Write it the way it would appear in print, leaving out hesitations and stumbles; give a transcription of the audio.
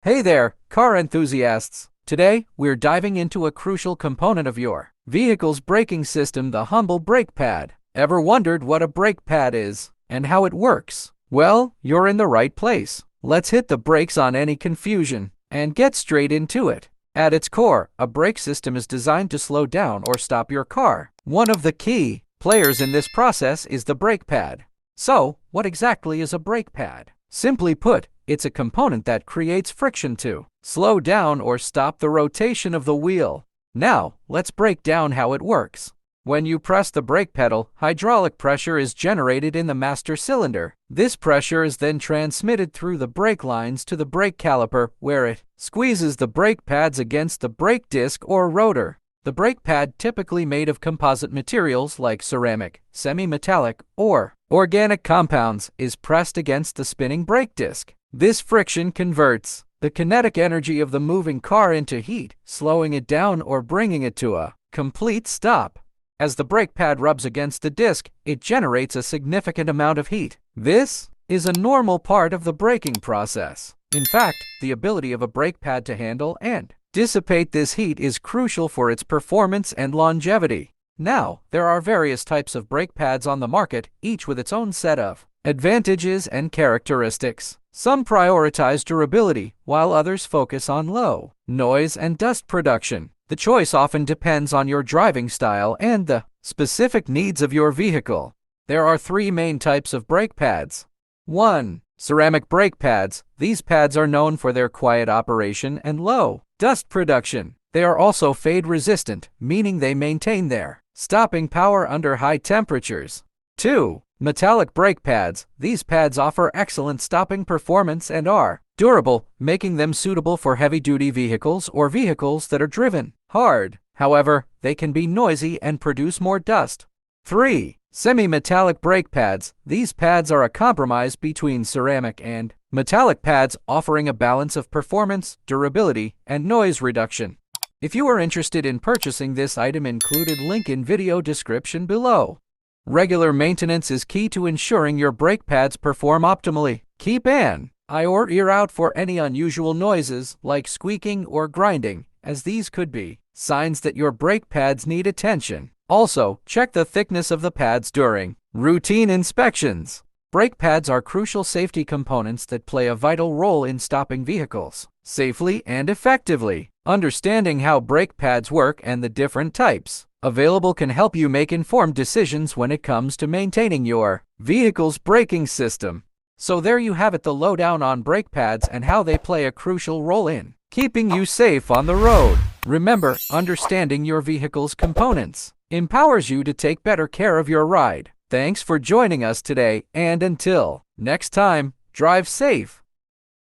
Hey there, car enthusiasts! Today, we're diving into a crucial component of your vehicle's braking system, the humble brake pad. Ever wondered what a brake pad is and how it works? Well, you're in the right place. Let's hit the brakes on any confusion and get straight into it. At its core, a brake system is designed to slow down or stop your car. One of the key players in this process is the brake pad. So, what exactly is a brake pad? Simply put, it's a component that creates friction to slow down or stop the rotation of the wheel. Now, let's break down how it works. When you press the brake pedal, hydraulic pressure is generated in the master cylinder. This pressure is then transmitted through the brake lines to the brake caliper, where it squeezes the brake pads against the brake disc or rotor. The brake pad, typically made of composite materials like ceramic, semi-metallic, or organic compounds, is pressed against the spinning brake disc. This friction converts the kinetic energy of the moving car into heat, slowing it down or bringing it to a complete stop. As the brake pad rubs against the disc, it generates a significant amount of heat. This is a normal part of the braking process. In fact, the ability of a brake pad to handle and dissipate this heat is crucial for its performance and longevity. Now, there are various types of brake pads on the market, each with its own set of advantages and characteristics. Some prioritize durability, while others focus on low noise and dust production. The choice often depends on your driving style and the specific needs of your vehicle. There are three main types of brake pads. 1. Ceramic brake pads. These pads are known for their quiet operation and low dust production. They are also fade-resistant, meaning they maintain their stopping power under high temperatures. 2. Metallic brake pads. These pads offer excellent stopping performance and are durable, making them suitable for heavy-duty vehicles or vehicles that are driven hard. However, they can be noisy and produce more dust. 3. Semi-metallic brake pads. These pads are a compromise between ceramic and metallic pads, offering a balance of performance, durability, and noise reduction. If you are interested in purchasing this item, included link in video description below. Regular maintenance is key to ensuring your brake pads perform optimally. Keep an eye or ear out for any unusual noises like squeaking or grinding, as these could be signs that your brake pads need attention. Also, check the thickness of the pads during routine inspections. Brake pads are crucial safety components that play a vital role in stopping vehicles safely and effectively. Understanding how brake pads work and the different types available can help you make informed decisions when it comes to maintaining your vehicle's braking system. So there you have it, the lowdown on brake pads and how they play a crucial role in keeping you safe on the road. Remember, understanding your vehicle's components empowers you to take better care of your ride. Thanks for joining us today, and until next time, drive safe.